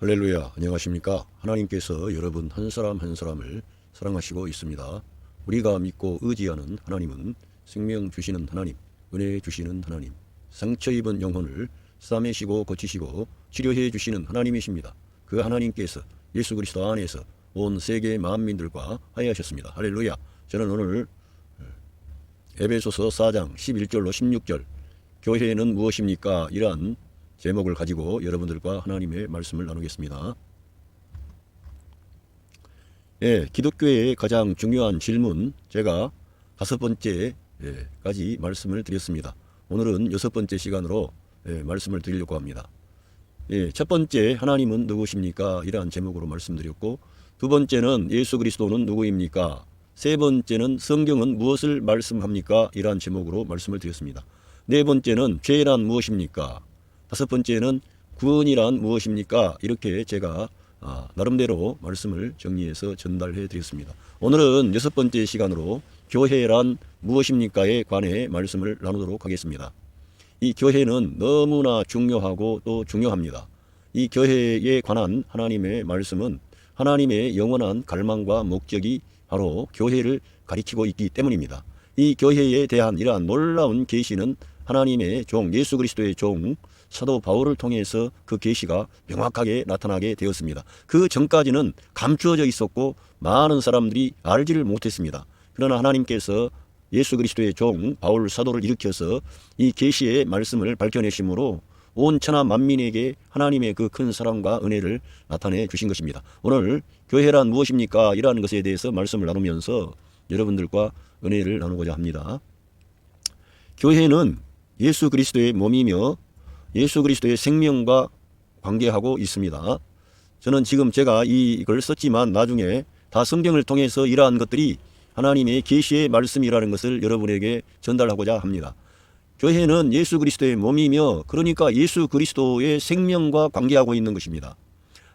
할렐루야, 안녕하십니까? 하나님께서 여러분 한 사람 한 사람을 사랑하시고 있습니다. 우리가 믿고 의지하는 하나님은 생명 주시는 하나님, 은혜 주시는 하나님, 상처 입은 영혼을 싸매시고 고치시고 치료해 주시는 하나님이십니다. 그 하나님께서 예수 그리스도 안에서 온 세계 만민들과 화해하셨습니다. 할렐루야. 저는 오늘 에베소서 4장 11절로 16절 교회는 무엇입니까? 이러한 제목을 가지고 여러분들과 하나님의 말씀을 나누겠습니다. 기독교의 가장 중요한 질문, 제가 5번째까지 말씀을 드렸습니다. 오늘은 6번째 시간으로 말씀을 드리려고 합니다. 첫 번째, 하나님은 누구십니까? 이러한 제목으로 말씀드렸고, 두 번째는 예수 그리스도는 누구입니까? 세 번째는 성경은 무엇을 말씀합니까? 이러한 제목으로 말씀을 드렸습니다. 네 번째는 죄란 무엇입니까? 다섯 번째는 구원이란 무엇입니까? 이렇게 제가 나름대로 말씀을 정리해서 전달해 드렸습니다. 오늘은 6번째 시간으로 교회란 무엇입니까에 관해 말씀을 나누도록 하겠습니다. 이 교회는 너무나 중요하고 또 중요합니다. 이 교회에 관한 하나님의 말씀은 하나님의 영원한 갈망과 목적이 바로 교회를 가리키고 있기 때문입니다. 이 교회에 대한 이러한 놀라운 계시는 하나님의 종, 예수 그리스도의 종 사도 바울을 통해서 그 계시가 명확하게 나타나게 되었습니다. 그 전까지는 감추어져 있었고 많은 사람들이 알지를 못했습니다. 그러나 하나님께서 예수 그리스도의 종 바울 사도를 일으켜서 이 계시의 말씀을 밝혀내심으로 온 천하 만민에게 하나님의 그 큰 사랑과 은혜를 나타내 주신 것입니다. 오늘 교회란 무엇입니까? 이러한 것에 대해서 말씀을 나누면서 여러분들과 은혜를 나누고자 합니다. 교회는 예수 그리스도의 몸이며 예수 그리스도의 생명과 관계하고 있습니다. 저는 지금 제가 이걸 썼지만 나중에 다 성경을 통해서 이러한 것들이 하나님의 계시의 말씀이라는 것을 여러분에게 전달하고자 합니다. 교회는 예수 그리스도의 몸이며 그러니까 예수 그리스도의 생명과 관계하고 있는 것입니다.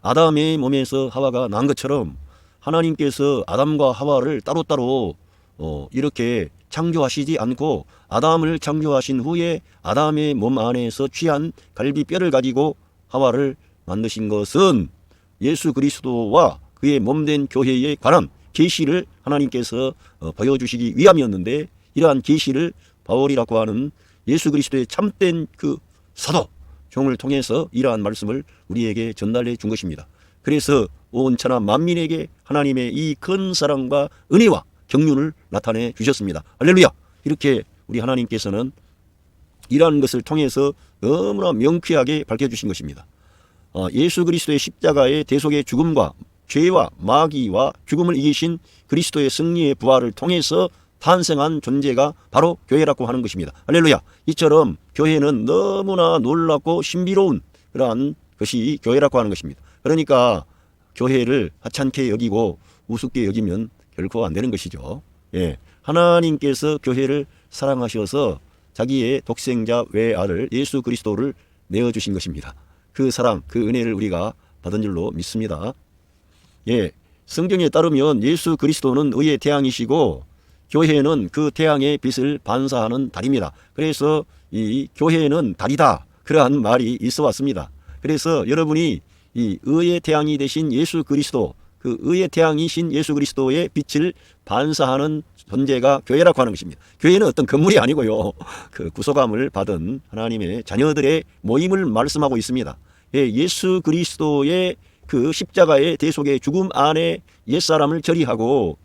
아담의 몸에서 하와가 난 것처럼 하나님께서 아담과 하와를 따로따로 이렇게 창조하시지 않고 아담을 창조하신 후에 아담의 몸 안에서 취한 갈비뼈를 가지고 하와를 만드신 것은 예수 그리스도와 그의 몸된 교회에 관한 계시를 하나님께서 보여주시기 위함이었는데, 이러한 계시를 바울이라고 하는 예수 그리스도의 참된 그 사도 종을 통해서 이러한 말씀을 우리에게 전달해 준 것입니다. 그래서 온 천하 만민에게 하나님의 이 큰 사랑과 은혜와 경륜을 나타내 주셨습니다. 할렐루야! 이렇게 우리 하나님께서는 이러한 것을 통해서 너무나 명쾌하게 밝혀주신 것입니다. 예수 그리스도의 십자가의 대속의 죽음과 죄와 마귀와 죽음을 이기신 그리스도의 승리의 부활을 통해서 탄생한 존재가 바로 교회라고 하는 것입니다. 할렐루야! 이처럼 교회는 너무나 놀랍고 신비로운 그러한 것이 교회라고 하는 것입니다. 그러니까 교회를 하찮게 여기고 우습게 여기면 결코 안 되는 것이죠. 하나님께서 교회를 사랑하셔서 자기의 독생자 외아들 예수 그리스도를 내어주신 것입니다. 그 사랑, 그 은혜를 우리가 받은 줄로 믿습니다. 성경에 따르면 예수 그리스도는 의의 태양이시고 교회는 그 태양의 빛을 반사하는 달입니다. 그래서 이 교회는 달이다, 그러한 말이 있어 왔습니다. 그래서 여러분이 이 의의 태양이 되신 예수 그리스도, 그 의의 태양이신 예수 그리스도의 빛을 반사하는 존재가 교회라고 하는 것입니다. 교회는 어떤 건물이 아니고요, 그 구속함을 받은 하나님의 자녀들의 모임을 말씀하고 있습니다. 예수 그리스도의 그 십자가의 대속의 죽음 안에 옛사람을 처리하고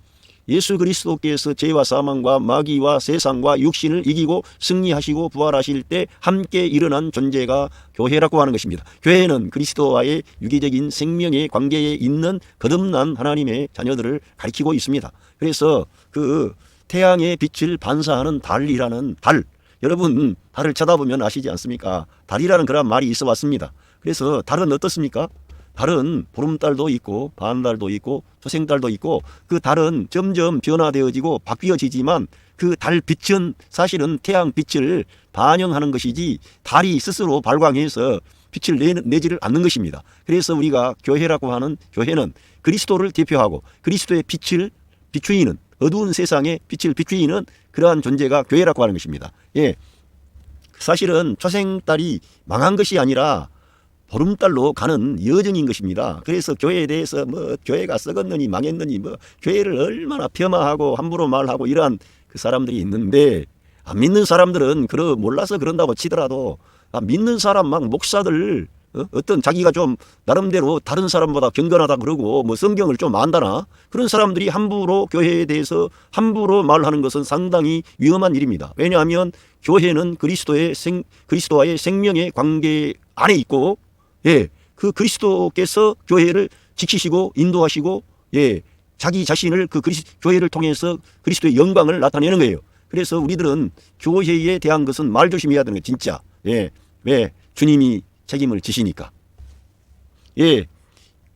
예수 그리스도께서 죄와 사망과 마귀와 세상과 육신을 이기고 승리하시고 부활하실 때 함께 일어난 존재가 교회라고 하는 것입니다. 교회는 그리스도와의 유기적인 생명의 관계에 있는 거듭난 하나님의 자녀들을 가리키고 있습니다. 그래서 그 태양의 빛을 반사하는 달이라는 달, 여러분 달을 쳐다보면 아시지 않습니까? 달이라는 그런 말이 있어 왔습니다. 그래서 달은 어떻습니까? 달은 보름달도 있고 반달도 있고 초생달도 있고 그 달은 점점 변화되어지고 바뀌어지지만 그 달 빛은 사실은 태양 빛을 반영하는 것이지 달이 스스로 발광해서 빛을 내지를 않는 것입니다. 그래서 우리가 교회라고 하는 교회는 그리스도를 대표하고 그리스도의 빛을 비추이는, 어두운 세상에 빛을 비추이는 그러한 존재가 교회라고 하는 것입니다. 사실은 초생달이 망한 것이 아니라 보름달로 가는 여정인 것입니다. 그래서 교회에 대해서 뭐 교회가 썩었느니 망했느니 뭐 교회를 얼마나 폄하하고 함부로 말하고 이러한 그 사람들이 있는데, 안 믿는 사람들은 몰라서 그런다고 치더라도 믿는 사람 막 목사들 어떤 자기가 좀 나름대로 다른 사람보다 경건하다 그러고 뭐 성경을 좀 안다나 그런 사람들이 함부로 교회에 대해서 함부로 말하는 것은 상당히 위험한 일입니다. 왜냐하면 교회는 그리스도와의 생명의 관계 안에 있고, 그 그리스도께서 교회를 지키시고 인도하시고, 자기 자신을 교회를 통해서 그리스도의 영광을 나타내는 거예요. 그래서 우리들은 교회에 대한 것은 말조심해야 되는 거예요. 진짜. 왜? 주님이 책임을 지시니까.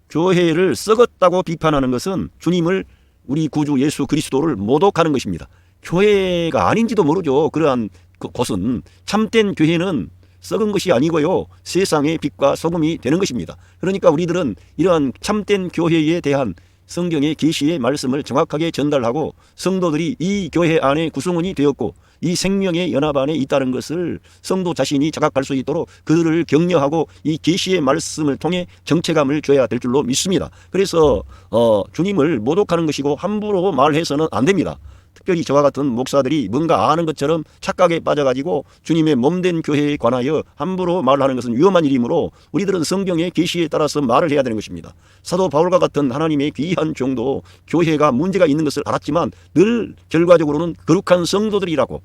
교회를 썩었다고 비판하는 것은 주님을, 우리 구주 예수 그리스도를 모독하는 것입니다. 교회가 아닌지도 모르죠. 그러한 곳은. 참된 교회는 썩은 것이 아니고요, 세상의 빛과 소금이 되는 것입니다. 그러니까 우리들은 이러한 참된 교회에 대한 성경의 계시의 말씀을 정확하게 전달하고, 성도들이 이 교회 안에 구성원이 되었고 이 생명의 연합 안에 있다는 것을 성도 자신이 자각할 수 있도록 그들을 격려하고 이 계시의 말씀을 통해 정체감을 줘야 될 줄로 믿습니다. 그래서 주님을 모독하는 것이고 함부로 말해서는 안 됩니다. 특별히 저와 같은 목사들이 뭔가 아는 것처럼 착각에 빠져가지고 주님의 몸된 교회에 관하여 함부로 말하는 것은 위험한 일이므로 우리들은 성경의 계시에 따라서 말을 해야 되는 것입니다. 사도 바울과 같은 하나님의 귀한 종도 교회가 문제가 있는 것을 알았지만 늘 결과적으로는 거룩한 성도들이라고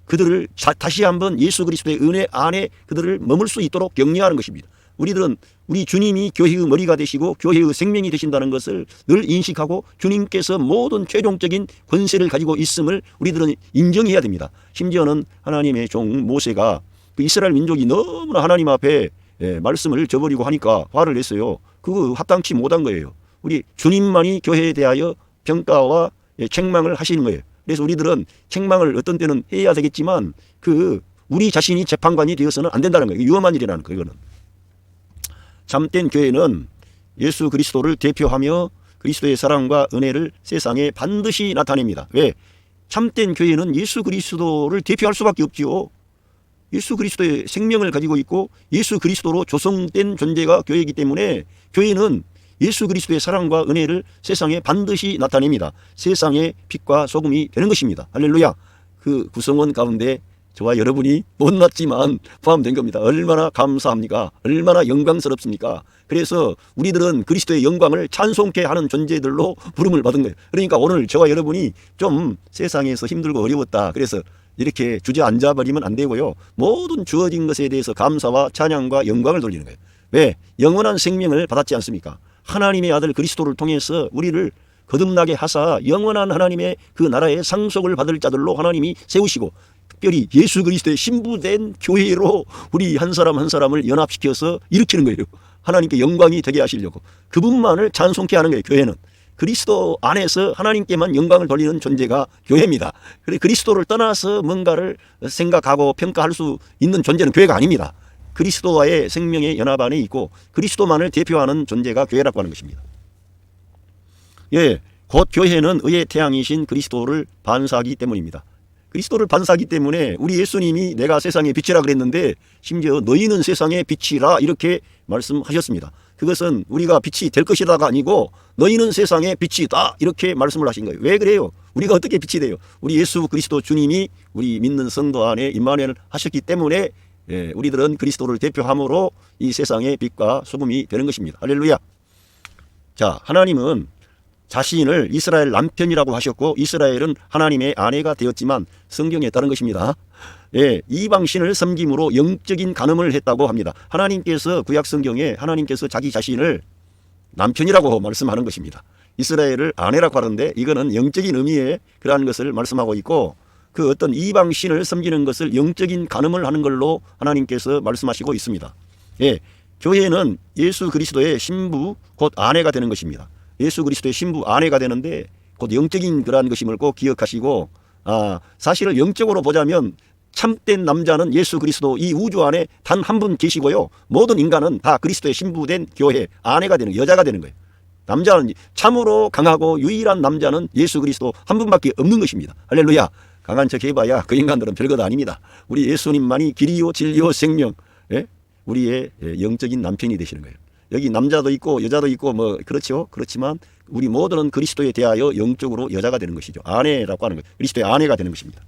그들을 다시 한번 예수 그리스도의 은혜 안에 그들을 머물 수 있도록 격려하는 것입니다. 우리들은 우리 주님이 교회의 머리가 되시고 교회의 생명이 되신다는 것을 늘 인식하고 주님께서 모든 최종적인 권세를 가지고 있음을 우리들은 인정해야 됩니다. 심지어는 하나님의 종 모세가 그 이스라엘 민족이 너무나 하나님 앞에 말씀을 저버리고 하니까 화를 냈어요. 그거 합당치 못한 거예요. 우리 주님만이 교회에 대하여 평가와 책망을 하시는 거예요. 그래서 우리들은 책망을 어떤 때는 해야 되겠지만 우리 자신이 재판관이 되어서는 안 된다는 거예요. 위험한 일이라는 거예요. 이거는. 참된 교회는 예수 그리스도를 대표하며 그리스도의 사랑과 은혜를 세상에 반드시 나타냅니다. 왜? 참된 교회는 예수 그리스도를 대표할 수밖에 없지요. 예수 그리스도의 생명을 가지고 있고 예수 그리스도로 조성된 존재가 교회이기 때문에 교회는 예수 그리스도의 사랑과 은혜를 세상에 반드시 나타냅니다. 세상의 빛과 소금이 되는 것입니다. 할렐루야. 그 구성원 가운데 저와 여러분이 못났지만 포함된 겁니다. 얼마나 감사합니까? 얼마나 영광스럽습니까? 그래서 우리들은 그리스도의 영광을 찬송케 하는 존재들로 부름을 받은 거예요. 그러니까 오늘 저와 여러분이 좀 세상에서 힘들고 어려웠다, 그래서 이렇게 주저앉아 버리면 안 되고요, 모든 주어진 것에 대해서 감사와 찬양과 영광을 돌리는 거예요. 왜? 영원한 생명을 받았지 않습니까? 하나님의 아들 그리스도를 통해서 우리를 거듭나게 하사 영원한 하나님의 그 나라의 상속을 받을 자들로 하나님이 세우시고, 특별히 예수 그리스도의 신부된 교회로 우리 한 사람 한 사람을 연합시켜서 일으키는 거예요. 하나님께 영광이 되게 하시려고 그분만을 찬송케 하는 거예요. 교회는 그리스도 안에서 하나님께만 영광을 돌리는 존재가 교회입니다. 그래서 그리스도를 떠나서 뭔가를 생각하고 평가할 수 있는 존재는 교회가 아닙니다. 그리스도와의 생명의 연합 안에 있고 그리스도만을 대표하는 존재가 교회라고 하는 것입니다. 곧 교회는 의의 태양이신 그리스도를 반사하기 때문입니다. 그리스도를 반사하기 때문에 우리 예수님이 내가 세상의 빛이라 그랬는데 심지어 너희는 세상의 빛이라 이렇게 말씀하셨습니다. 그것은 우리가 빛이 될 것이다가 아니고 너희는 세상의 빛이다 이렇게 말씀을 하신 거예요. 왜 그래요? 우리가 어떻게 빛이 돼요? 우리 예수 그리스도 주님이 우리 믿는 성도 안에 임마누엘 하셨기 때문에 우리들은 그리스도를 대표함으로 이 세상의 빛과 소금이 되는 것입니다. 할렐루야. 자, 하나님은 자신을 이스라엘 남편이라고 하셨고 이스라엘은 하나님의 아내가 되었지만 성경에 따른 것입니다. 이방신을 섬김으로 영적인 간음을 했다고 합니다. 하나님께서 구약 성경에 하나님께서 자기 자신을 남편이라고 말씀하는 것입니다. 이스라엘을 아내라고 하는데 이거는 영적인 의미의 그러한 것을 말씀하고 있고, 그 어떤 이방신을 섬기는 것을 영적인 간음을 하는 걸로 하나님께서 말씀하시고 있습니다. 교회는 예수 그리스도의 신부 곧 아내가 되는 것입니다. 예수 그리스도의 신부 아내가 되는데 곧 영적인 그러한 것임을 꼭 기억하시고, 사실을 영적으로 보자면 참된 남자는 예수 그리스도 이 우주 안에 단 한 분 계시고요, 모든 인간은 다 그리스도의 신부된 교회 아내가 되는, 여자가 되는 거예요. 남자는 참으로 강하고 유일한 남자는 예수 그리스도 한 분밖에 없는 것입니다. 할렐루야. 강한 척 해봐야 그 인간들은 별것 아닙니다. 우리 예수님만이 길이요 진리요 생명, 우리의 영적인 남편이 되시는 거예요. 여기 남자도 있고 여자도 있고 뭐 그렇죠. 그렇지만 우리 모두는 그리스도에 대하여 영적으로 여자가 되는 것이죠. 아내라고 하는 거예요. 그리스도의 아내가 되는 것입니다.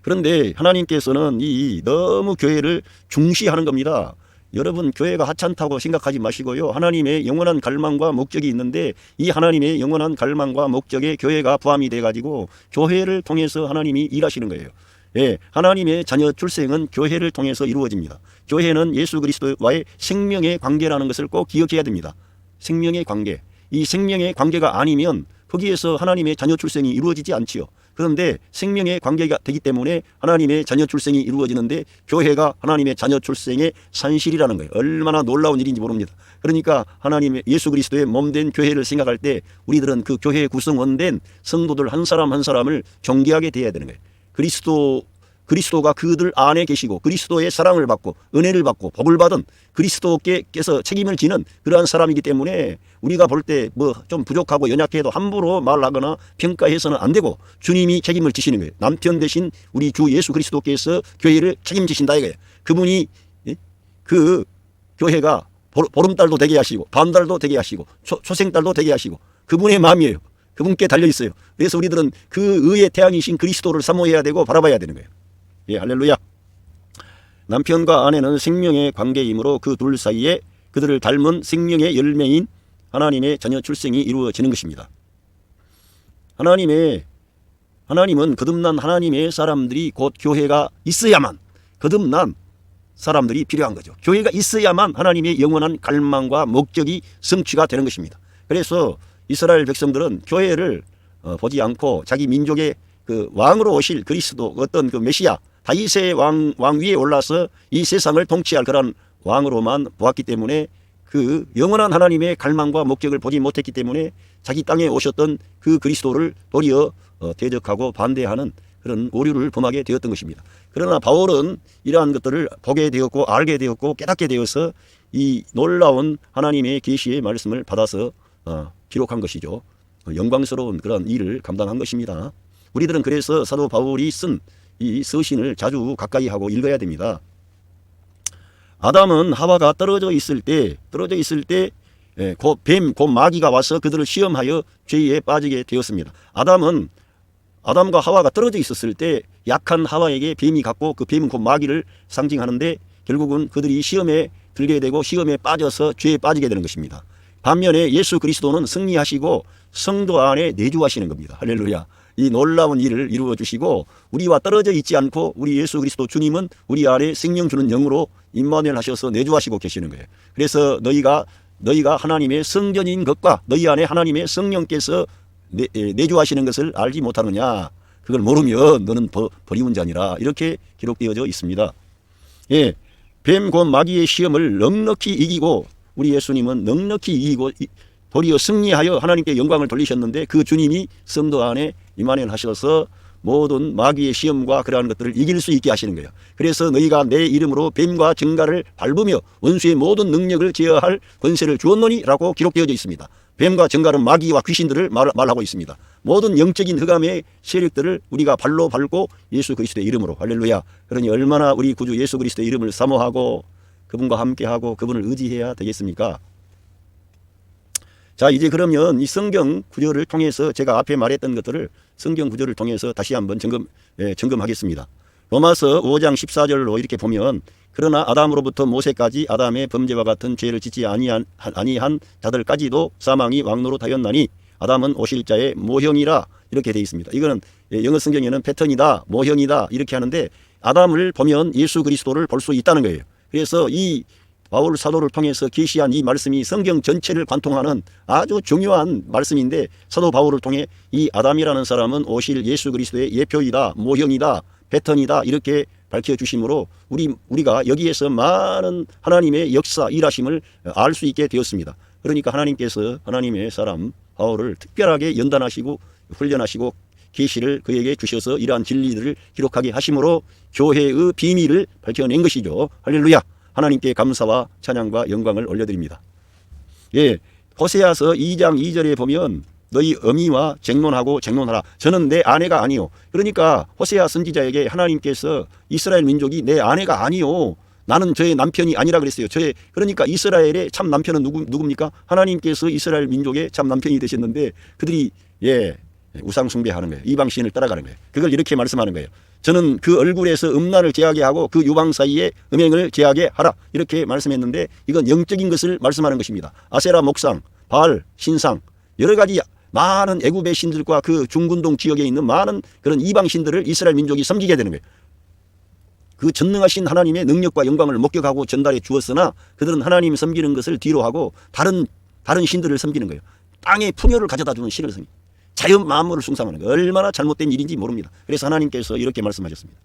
그런데 하나님께서는 이 너무 교회를 중시하는 겁니다. 여러분 교회가 하찮다고 생각하지 마시고요. 하나님의 영원한 갈망과 목적이 있는데 이 하나님의 영원한 갈망과 목적에 교회가 포함이 돼가지고 교회를 통해서 하나님이 일하시는 거예요. 예, 하나님의 자녀 출생은 교회를 통해서 이루어집니다. 교회는 예수 그리스도와의 생명의 관계라는 것을 꼭 기억해야 됩니다. 생명의 관계. 이 생명의 관계가 아니면 거기에서 하나님의 자녀 출생이 이루어지지 않지요. 그런데 생명의 관계가 되기 때문에 하나님의 자녀 출생이 이루어지는데 교회가 하나님의 자녀 출생의 산실이라는 거예요. 얼마나 놀라운 일인지 모릅니다. 그러니까 하나님의 예수 그리스도의 몸된 교회를 생각할 때 우리들은 그 교회의 구성원된 성도들 한 사람 한 사람을 존귀하게 대해야 되는 거예요. 그리스도가 그들 안에 계시고 그리스도의 사랑을 받고 은혜를 받고 복을 받은 그리스도께서 책임을 지는 그러한 사람이기 때문에 우리가 볼 때 뭐 좀 부족하고 연약해도 함부로 말하거나 평가해서는 안 되고 주님이 책임을 지시는 거예요. 남편 대신 우리 주 예수 그리스도께서 교회를 책임지신다 이거예요. 그분이 그 교회가 보름달도 되게 하시고 반달도 되게 하시고 초생달도 되게 하시고 그분의 마음이에요. 그분께 달려 있어요. 그래서 우리들은 그 의의 태양이신 그리스도를 사모해야 되고 바라봐야 되는 거예요. 예, 할렐루야. 남편과 아내는 생명의 관계이므로 그 둘 사이에 그들을 닮은 생명의 열매인 하나님의 자녀 출생이 이루어지는 것입니다. 하나님은 거듭난 하나님의 사람들이 곧 교회가 있어야만 거듭난 사람들이 필요한 거죠. 교회가 있어야만 하나님의 영원한 갈망과 목적이 성취가 되는 것입니다. 그래서 이스라엘 백성들은 교회를 보지 않고 자기 민족의 그 왕으로 오실 그리스도 어떤 그 메시아 다윗의 왕 위에 올라서 이 세상을 통치할 그런 왕으로만 보았기 때문에 그 영원한 하나님의 갈망과 목적을 보지 못했기 때문에 자기 땅에 오셨던 그 그리스도를 도리어 대적하고 반대하는 그런 오류를 범하게 되었던 것입니다. 그러나 바울은 이러한 것들을 보게 되었고 알게 되었고 깨닫게 되어서 이 놀라운 하나님의 계시의 말씀을 받아서 기록한 것이죠. 영광스러운 그런 일을 감당한 것입니다. 우리들은 그래서 사도 바울이 쓴 이 서신을 자주 가까이 하고 읽어야 됩니다. 아담은 하와가 떨어져 있을 때 곧 마귀가 와서 그들을 시험하여 죄에 빠지게 되었습니다. 아담과 하와가 떨어져 있었을 때 약한 하와에게 뱀이 갔고 그 뱀은 곧 마귀를 상징하는데 결국은 그들이 시험에 들게 되고 시험에 빠져서 죄에 빠지게 되는 것입니다. 반면에 예수 그리스도는 승리하시고 성도 안에 내주하시는 겁니다. 할렐루야. 이 놀라운 일을 이루어 주시고 우리와 떨어져 있지 않고 우리 예수 그리스도 주님은 우리 안에 생명 주는 영으로 임마누엘 하셔서 내주하시고 계시는 거예요. 그래서 너희가 하나님의 성전인 것과 너희 안에 하나님의 성령께서 내주하시는 것을 알지 못하느냐. 그걸 모르면 너는 버리운 자니라. 이렇게 기록되어져 있습니다. 예, 뱀 곧 마귀의 시험을 넉넉히 이기고 우리 예수님은 넉넉히 이기고 도리어 승리하여 하나님께 영광을 돌리셨는데 그 주님이 성도 안에 임마누엘 하셔서 모든 마귀의 시험과 그러한 것들을 이길 수 있게 하시는 거예요. 그래서 너희가 내 이름으로 뱀과 정갈을 밟으며 원수의 모든 능력을 제어할 권세를 주었노니 라고 기록되어져 있습니다. 뱀과 정갈은 마귀와 귀신들을 말하고 있습니다. 모든 영적인 흑암의 세력들을 우리가 발로 밟고 예수 그리스도의 이름으로 할렐루야. 그러니 얼마나 우리 구주 예수 그리스도의 이름을 사모하고 그분과 함께하고 그분을 의지해야 되겠습니까? 자, 이제 그러면 이 성경 구절을 통해서 제가 앞에 말했던 것들을 성경 구절을 통해서 다시 한번 점검하겠습니다. 로마서 5장 14절로 이렇게 보면 그러나 아담으로부터 모세까지 아담의 범죄와 같은 죄를 짓지 아니한 자들까지도 사망이 왕노릇하였나니 아담은 오실 자의 모형이라 이렇게 되어 있습니다. 이거는 영어 성경에는 패턴이다, 모형이다 이렇게 하는데 아담을 보면 예수 그리스도를 볼 수 있다는 거예요. 그래서 이 바울 사도를 통해서 계시한 이 말씀이 성경 전체를 관통하는 아주 중요한 말씀인데 사도 바울을 통해 이 아담이라는 사람은 오실 예수 그리스도의 예표이다, 모형이다, 패턴이다 이렇게 밝혀주심으로 우리가 여기에서 많은 하나님의 역사 일하심을 알 수 있게 되었습니다. 그러니까 하나님께서 하나님의 사람 바울을 특별하게 연단하시고 훈련하시고 계시를 그에게 주셔서 이러한 진리들을 기록하게 하심으로 교회의 비밀을 밝혀낸 것이죠. 할렐루야. 하나님께 감사와 찬양과 영광을 올려드립니다. 예, 호세아서 2장 2절에 보면 너희 어미와 쟁론하라. 저는 내 아내가 아니요. 그러니까 호세아 선지자에게 하나님께서 이스라엘 민족이 내 아내가 아니요. 나는 저의 남편이 아니라 그랬어요. 그러니까 이스라엘의 참 남편은 누굽니까? 하나님께서 이스라엘 민족의 참 남편이 되셨는데 그들이 우상 숭배하는 거예요. 이방신을 따라가는 거예요. 그걸 이렇게 말씀하는 거예요. 저는 그 얼굴에서 음란을 제하게 하고 그 유방 사이에 음행을 제하게 하라. 이렇게 말씀했는데 이건 영적인 것을 말씀하는 것입니다. 아세라 목상, 바알 신상, 여러 가지 많은 애굽의 신들과 그 중근동 지역에 있는 많은 그런 이방 신들을 이스라엘 민족이 섬기게 되는 거예요. 그 전능하신 하나님의 능력과 영광을 목격하고 전달해 주었으나 그들은 하나님 섬기는 것을 뒤로 하고 다른 신들을 섬기는 거예요. 땅의 풍요를 가져다 주는 신을 섬기. 자연 만물을 숭상하는 거 얼마나 잘못된 일인지 모릅니다. 그래서 하나님께서 이렇게 말씀하셨습니다.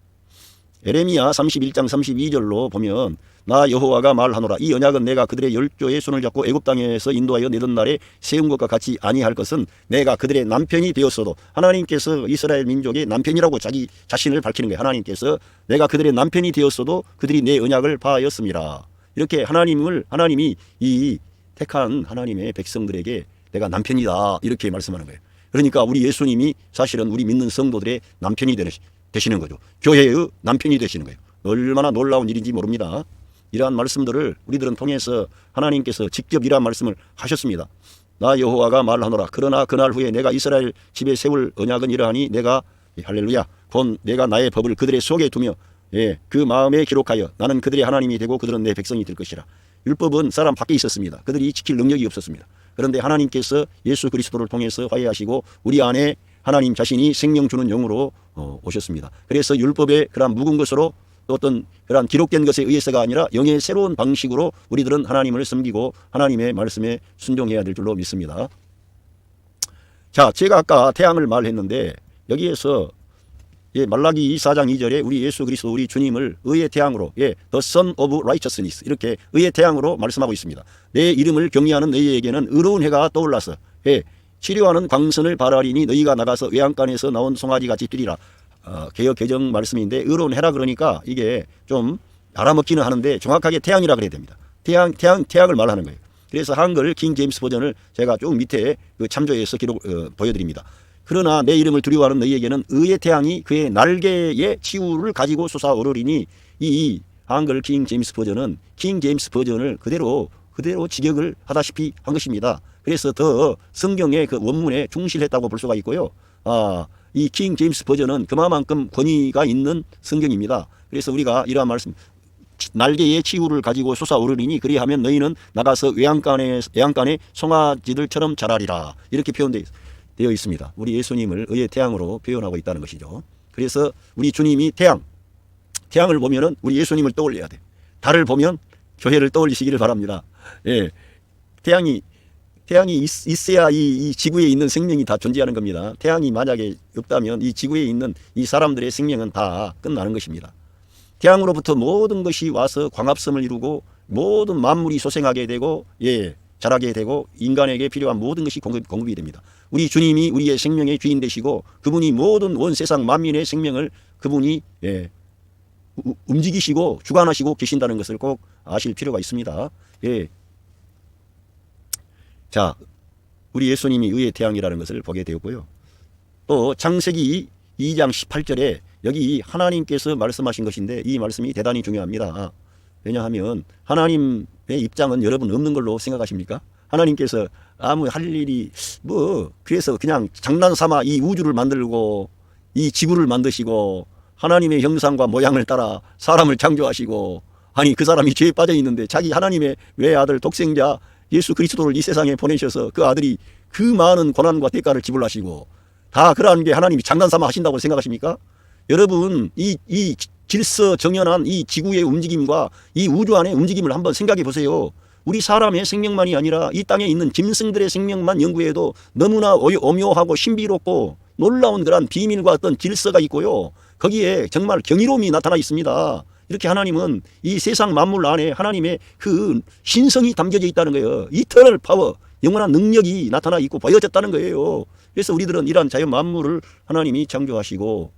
에레미야 31장 32절로 보면 나 여호와가 말하노라 이 언약은 내가 그들의 열조의 손을 잡고 애굽 땅에서 인도하여 내던 날에 세운 것과 같이 아니할 것은 내가 그들의 남편이 되었어도 하나님께서 이스라엘 민족의 남편이라고 자기 자신을 밝히는 거예요. 하나님께서 내가 그들의 남편이 되었어도 그들이 내 언약을 파하였음이라. 이렇게 하나님이 이 택한 하나님의 백성들에게 내가 남편이다 이렇게 말씀하는 거예요. 그러니까 우리 예수님이 사실은 우리 믿는 성도들의 남편이 되시는 거죠. 교회의 남편이 되시는 거예요. 얼마나 놀라운 일인지 모릅니다. 이러한 말씀들을 우리들은 통해서 하나님께서 직접 이러한 말씀을 하셨습니다. 나 여호와가 말하노라. 그러나 그날 후에 내가 이스라엘 집에 세울 언약은 이러하니 내가 할렐루야 곧 내가 나의 법을 그들의 속에 두며 그 마음에 기록하여 나는 그들의 하나님이 되고 그들은 내 백성이 될 것이라. 율법은 사람 밖에 있었습니다. 그들이 지킬 능력이 없었습니다. 그런데 하나님께서 예수 그리스도를 통해서 화해하시고 우리 안에 하나님 자신이 생명 주는 영으로 오셨습니다. 그래서 율법의 그러한 묵은 것으로 어떤 그러한 기록된 것에 의해서가 아니라 영의 새로운 방식으로 우리들은 하나님을 섬기고 하나님의 말씀에 순종해야 될 줄로 믿습니다. 자, 제가 아까 태양을 말했는데 여기에서 말라기 4장 2절에 우리 예수 그리스도 우리 주님을 의의 태양으로 The Son of Righteousness 이렇게 의의 태양으로 말씀하고 있습니다. 내 이름을 경외하는 너희에게는 의로운 해가 떠올라서 치료하는 광선을 발하리니 너희가 나가서 외양간에서 나온 송아지같이 뛰리라. 개역 개정 말씀인데 의로운 해라 그러니까 이게 좀 알아먹기는 하는데 정확하게 태양이라 그래야 됩니다. 태양을 말하는 거예요. 그래서 한글 킹 제임스 버전을 제가 쭉 밑에 참조해서 보여드립니다. 그러나 내 이름을 두려워하는 너희에게는 의의 태양이 그의 날개의 치우를 가지고 솟아오르리니 이 한글 킹 제임스 버전은 킹 제임스 버전을 그대로 직역을 하다시피 한 것입니다. 그래서 더 성경의 그 원문에 충실했다고 볼 수가 있고요. 이 킹 제임스 버전은 그만큼 권위가 있는 성경입니다. 그래서 우리가 이러한 말씀 날개의 치우를 가지고 솟아오르리니 그리하면 너희는 나가서 외양간에 송아지들처럼 자라리라. 이렇게 표현되어 있습니다. 우리 예수님을 의의 태양으로 표현하고 있다는 것이죠. 그래서 우리 주님이 태양을 보면은 우리 예수님을 떠올려야 돼. 달을 보면 교회를 떠올리시기를 바랍니다. 태양이 있어야 이 지구에 있는 생명이 다 존재하는 겁니다. 태양이 만약에 없다면 이 지구에 있는 이 사람들의 생명은 다 끝나는 것입니다. 태양으로부터 모든 것이 와서 광합성을 이루고 모든 만물이 소생하게 되고 자라게 되고 인간에게 필요한 모든 것이 공급이 됩니다. 우리 주님이 우리의 생명의 주인 되시고 그분이 모든 온 세상 만민의 생명을 그분이 움직이시고 주관하시고 계신다는 것을 꼭 아실 필요가 있습니다. 자, 우리 예수님이 의의 태양이라는 것을 보게 되었고요. 또 창세기 2장 18절에 여기 하나님께서 말씀하신 것인데 이 말씀이 대단히 중요합니다. 왜냐하면 하나님의 입장은 여러분 없는 걸로 생각하십니까? 하나님께서 아무 할 일이 그래서 그냥 장난삼아 이 우주를 만들고 이 지구를 만드시고 하나님의 형상과 모양을 따라 사람을 창조하시고 아니 그 사람이 죄에 빠져 있는데 자기 하나님의 외아들 독생자 예수 그리스도를 이 세상에 보내셔서 그 아들이 그 많은 고난과 대가를 지불하시고 다 그러한 게 하나님이 장난삼아 하신다고 생각하십니까? 여러분 이 질서정연한 이 지구의 움직임과 이 우주 안의 움직임을 한번 생각해 보세요. 우리 사람의 생명만이 아니라 이 땅에 있는 짐승들의 생명만 연구해도 너무나 오묘하고 신비롭고 놀라운 그런 비밀과 어떤 질서가 있고요. 거기에 정말 경이로움이 나타나 있습니다. 이렇게 하나님은 이 세상 만물 안에 하나님의 그 신성이 담겨져 있다는 거예요. 이터널 파워, 영원한 능력이 나타나 있고 보여졌다는 거예요. 그래서 우리들은 이러한 자연 만물을 하나님이 창조하시고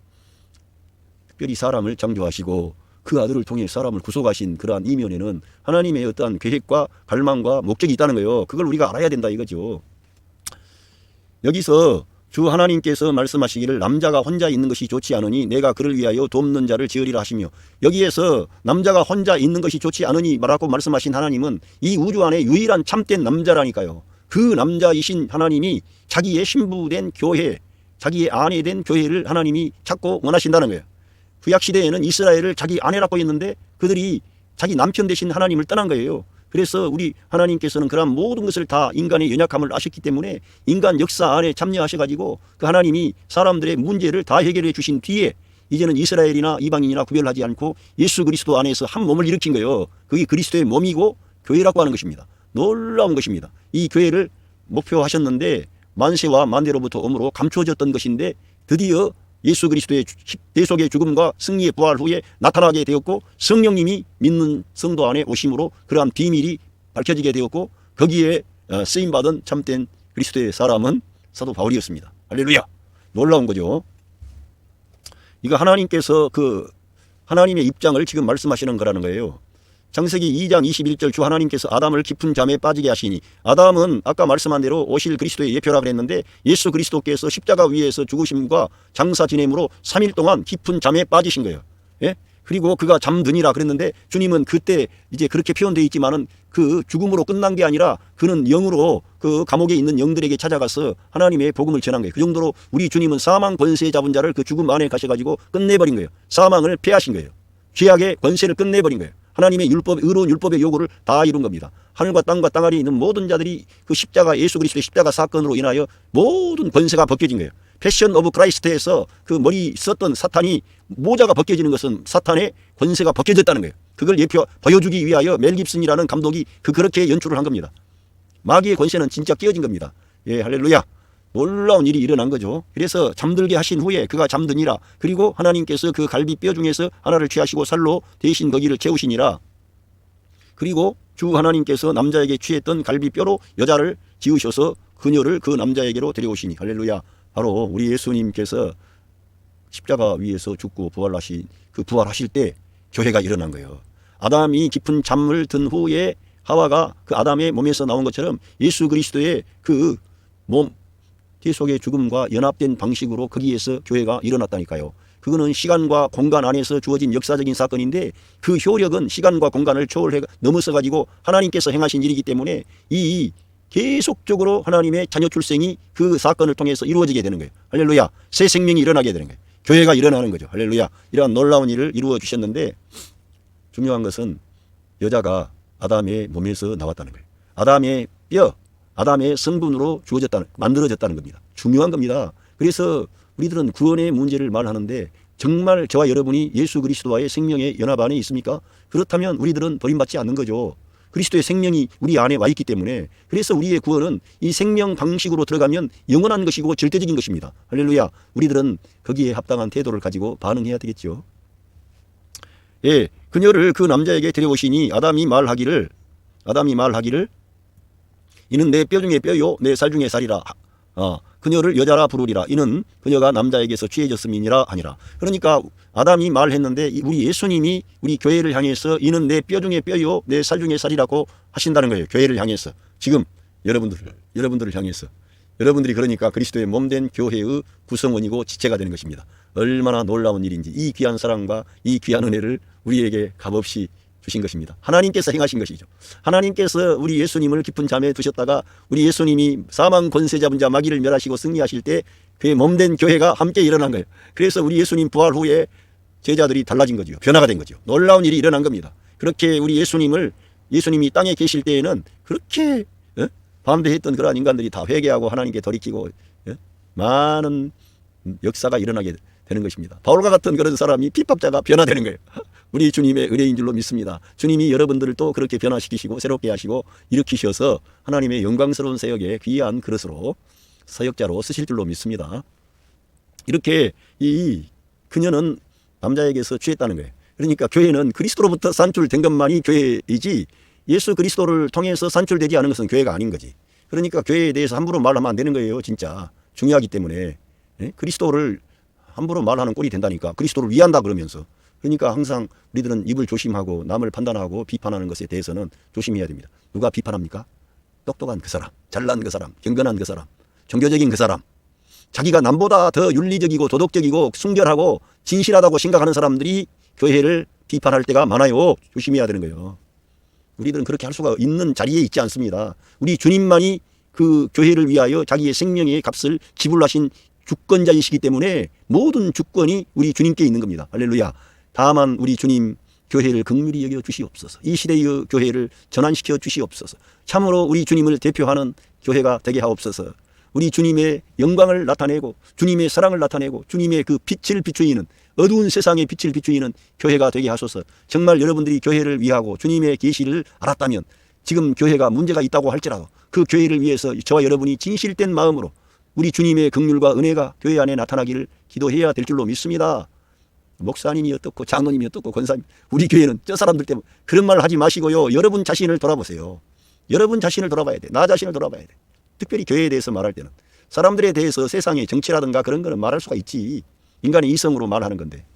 특별히 사람을 창조하시고 그 아들을 통해 사람을 구속하신 그러한 이면에는 하나님의 어떠한 계획과 갈망과 목적이 있다는 거예요. 그걸 우리가 알아야 된다 이거죠. 여기서 주 하나님께서 말씀하시기를 남자가 혼자 있는 것이 좋지 않으니 내가 그를 위하여 돕는 자를 지으리라 하시며, 여기에서 남자가 혼자 있는 것이 좋지 않으니 라고 말씀하신 하나님은 이 우주 안에 유일한 참된 남자라니까요. 그 남자이신 하나님이 자기의 신부된 교회, 자기의 아내된 교회를 하나님이 찾고 원하신다는 거예요. 구약시대에는 이스라엘을 자기 아내라고 했는데 그들이 자기 남편 대신 하나님을 떠난 거예요. 그래서 우리 하나님께서는 그러한 모든 것을 다 인간의 연약함을 아셨기 때문에 인간 역사 안에 참여하셔가지고 그 하나님이 사람들의 문제를 다 해결해 주신 뒤에 이제는 이스라엘이나 이방인이나 구별하지 않고 예수 그리스도 안에서 한 몸을 일으킨 거예요. 그게 그리스도의 몸이고 교회라고 하는 것입니다. 놀라운 것입니다. 이 교회를 목표하셨는데 만세와 만대로부터 오므로 감춰졌던 것인데 드디어 예수 그리스도의 대속의 죽음과 승리의 부활 후에 나타나게 되었고, 성령님이 믿는 성도 안에 오심으로 그러한 비밀이 밝혀지게 되었고, 거기에 쓰임받은 참된 그리스도의 사람은 사도 바울이었습니다. 할렐루야. 놀라운 거죠. 이거 하나님께서 그 하나님의 입장을 지금 말씀하시는 거라는 거예요. 창세기 2장 21절 주 하나님께서 아담을 깊은 잠에 빠지게 하시니, 아담은 아까 말씀한 대로 오실 그리스도의 예표라 그랬는데 예수 그리스도께서 십자가 위에서 죽으심과 장사 지냄으로 3일 동안 깊은 잠에 빠지신 거예요. 예? 그리고 그가 잠드니라 그랬는데 주님은 그때 이제 그렇게 표현되어 있지만은 그 죽음으로 끝난 게 아니라 그는 영으로 그 감옥에 있는 영들에게 찾아가서 하나님의 복음을 전한 거예요. 그 정도로 우리 주님은 사망 권세 잡은 자를 그 죽음 안에 가셔가지고 끝내버린 거예요. 사망을 패하신 거예요. 죄악의 권세를 끝내버린 거예요. 하나님의 율법, 의로운 율법의 요구를 다 이룬 겁니다. 하늘과 땅과 땅 아래에 있는 모든 자들이 그 십자가, 예수 그리스도의 십자가 사건으로 인하여 모든 권세가 벗겨진 거예요. 패션 오브 크라이스트에서 그 머리 썼던 사탄이 모자가 벗겨지는 것은 사탄의 권세가 벗겨졌다는 거예요. 그걸 보여주기 위하여 멜 깁슨이라는 감독이 그렇게 연출을 한 겁니다. 마귀의 권세는 진짜 깨어진 겁니다. 예, 할렐루야. 놀라운 일이 일어난 거죠. 그래서 잠들게 하신 후에 그가 잠드니라. 그리고 하나님께서 그 갈비뼈 중에서 하나를 취하시고 살로 대신 거기를 채우시니라. 그리고 주 하나님께서 남자에게 취했던 갈비뼈로 여자를 지으셔서 그녀를 그 남자에게로 데려오시니. 할렐루야. 바로 우리 예수님께서 십자가 위에서 죽고 부활하신 그 부활하실 때 교회가 일어난 거예요. 아담이 깊은 잠을 든 후에 하와가 그 아담의 몸에서 나온 것처럼 예수 그리스도의 그 몸 대속의 죽음과 연합된 방식으로 거기에서 교회가 일어났다니까요. 그거는 시간과 공간 안에서 주어진 역사적인 사건인데 그 효력은 시간과 공간을 초월해 넘어서 가지고 하나님께서 행하신 일이기 때문에 이 계속적으로 하나님의 자녀 출생이 그 사건을 통해서 이루어지게 되는 거예요. 할렐루야. 새 생명이 일어나게 되는 거예요. 교회가 일어나는 거죠. 할렐루야. 이러한 놀라운 일을 이루어 주셨는데 중요한 것은 여자가 아담의 몸에서 나왔다는 거예요. 아담의 뼈, 아담의 성분으로 만들어졌다는 겁니다. 중요한 겁니다. 그래서 우리들은 구원의 문제를 말하는데 정말 저와 여러분이 예수 그리스도와의 생명의 연합 안에 있습니까? 그렇다면 우리들은 버림받지 않는 거죠. 그리스도의 생명이 우리 안에 와 있기 때문에, 그래서 우리의 구원은 이 생명 방식으로 들어가면 영원한 것이고 절대적인 것입니다. 할렐루야. 우리들은 거기에 합당한 태도를 가지고 반응해야 되겠죠. 예, 그녀를 그 남자에게 데려오시니 아담이 말하기를 이는 내 뼈 중에 뼈요 내 살 중에 살이라. 그녀를 여자라 부르리라. 이는 그녀가 남자에게서 취해졌음이니라 하니라. 그러니까 아담이 말했는데 우리 예수님이 우리 교회를 향해서 이는 내 뼈 중에 뼈요 내 살 중에 살이라고 하신다는 거예요. 교회를 향해서. 지금 여러분들을 향해서. 여러분들이 그러니까 그리스도의 몸된 교회의 구성원이고 지체가 되는 것입니다. 얼마나 놀라운 일인지 이 귀한 사랑과 이 귀한 은혜를 우리에게 값없이 주신 것입니다. 하나님께서 행하신 것이죠. 하나님께서 우리 예수님을 깊은 잠에 두셨다가 우리 예수님이 사망 권세 잡은 자 마귀를 멸하시고 승리하실 때 그의 몸된 교회가 함께 일어난 거예요. 그래서 우리 예수님 부활 후에 제자들이 달라진 거죠. 변화가 된 거죠. 놀라운 일이 일어난 겁니다. 그렇게 우리 예수님이 땅에 계실 때에는 그렇게 반대했던 그러한 인간들이 다 회개하고 하나님께 돌이키고 많은 역사가 일어나게 되는 것입니다. 바울과 같은 그런 사람이 핍박자가 변화되는 거예요. 우리 주님의 은혜인 줄로 믿습니다. 주님이 여러분들을 또 그렇게 변화시키시고 새롭게 하시고 일으키셔서 하나님의 영광스러운 사역에 귀한 그릇으로 사역자로 쓰실 줄로 믿습니다. 이렇게 그녀는 남자에게서 취했다는 거예요. 그러니까 교회는 그리스도로부터 산출된 것만이 교회이지 예수 그리스도를 통해서 산출되지 않은 것은 교회가 아닌 거지. 그러니까 교회에 대해서 함부로 말하면 안 되는 거예요. 진짜 중요하기 때문에. 그리스도를 함부로 말하는 꼴이 된다니까. 그리스도를 위한다 그러면서. 그러니까 항상 우리들은 입을 조심하고 남을 판단하고 비판하는 것에 대해서는 조심해야 됩니다. 누가 비판합니까? 똑똑한 그 사람, 잘난 그 사람, 경건한 그 사람, 종교적인 그 사람. 자기가 남보다 더 윤리적이고 도덕적이고 순결하고 진실하다고 생각하는 사람들이 교회를 비판할 때가 많아요. 조심해야 되는 거예요. 우리들은 그렇게 할 수가 있는 자리에 있지 않습니다. 우리 주님만이 그 교회를 위하여 자기의 생명의 값을 지불하신 주권자이시기 때문에 모든 주권이 우리 주님께 있는 겁니다. 할렐루야. 다만 우리 주님 교회를 긍휼히 여겨 주시옵소서. 이 시대의 교회를 전환시켜 주시옵소서. 참으로 우리 주님을 대표하는 교회가 되게 하옵소서. 우리 주님의 영광을 나타내고 주님의 사랑을 나타내고 주님의 그 빛을 비추이는 어두운 세상의 빛을 비추이는 교회가 되게 하소서. 정말 여러분들이 교회를 위하고 주님의 계시를 알았다면 지금 교회가 문제가 있다고 할지라도 그 교회를 위해서 저와 여러분이 진실된 마음으로 우리 주님의 긍휼과 은혜가 교회 안에 나타나기를 기도해야 될 줄로 믿습니다. 목사님이 어떻고 장로님이 어떻고 권사님, 우리 교회는 저 사람들 때문에 그런 말 하지 마시고요. 여러분 자신을 돌아보세요. 여러분 자신을 돌아봐야 돼. 나 자신을 돌아봐야 돼. 특별히 교회에 대해서 말할 때는 사람들에 대해서 세상의 정치라든가 그런 거는 말할 수가 있지. 인간의 이성으로 말하는 건데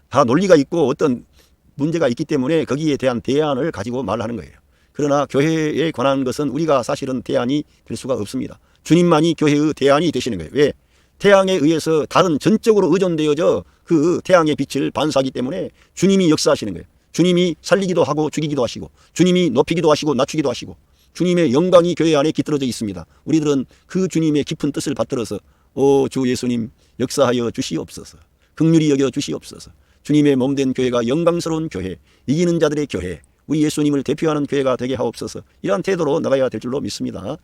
다 논리가 있고 어떤 문제가 있기 때문에 거기에 대한 대안을 가지고 말하는 거예요. 그러나 교회에 관한 것은 우리가 사실은 대안이 될 수가 없습니다. 주님만이 교회의 대안이 되시는 거예요. 왜? 태양에 의해서 다른 전적으로 의존되어져 그 태양의 빛을 반사하기 때문에 주님이 역사하시는 거예요. 주님이 살리기도 하고 죽이기도 하시고 주님이 높이기도 하시고 낮추기도 하시고 주님의 영광이 교회 안에 깃들어져 있습니다. 우리들은 그 주님의 깊은 뜻을 받들어서 주 예수님 역사하여 주시옵소서. 긍휼히 여겨 주시옵소서. 주님의 몸된 교회가 영광스러운 교회, 이기는 자들의 교회, 우리 예수님을 대표하는 교회가 되게 하옵소서. 이러한 태도로 나가야 될 줄로 믿습니다.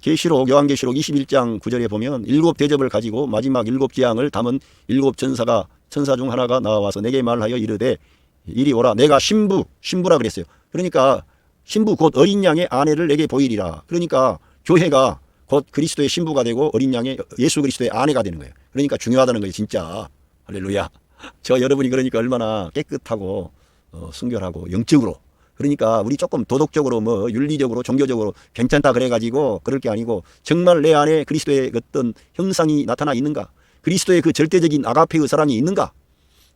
계시록 요한계시록 21장 9절에 보면 7 대접을 가지고 마지막 7 재앙을 담은 7 천사 중 하나가 나와서 내게 말하여 이르되 이리 오라. 내가 신부라 그랬어요. 그러니까 신부 곧 어린 양의 아내를 내게 보이리라. 그러니까 교회가 곧 그리스도의 신부가 되고 어린 양의 예수 그리스도의 아내가 되는 거예요. 그러니까 중요하다는 거예요. 진짜. 할렐루야. 저 여러분이 그러니까 얼마나 깨끗하고 순결하고 영적으로, 그러니까 우리 조금 도덕적으로 뭐 윤리적으로 종교적으로 괜찮다 그래가지고 그럴 게 아니고 정말 내 안에 그리스도의 어떤 형상이 나타나 있는가, 그리스도의 그 절대적인 아가페의 사랑이 있는가,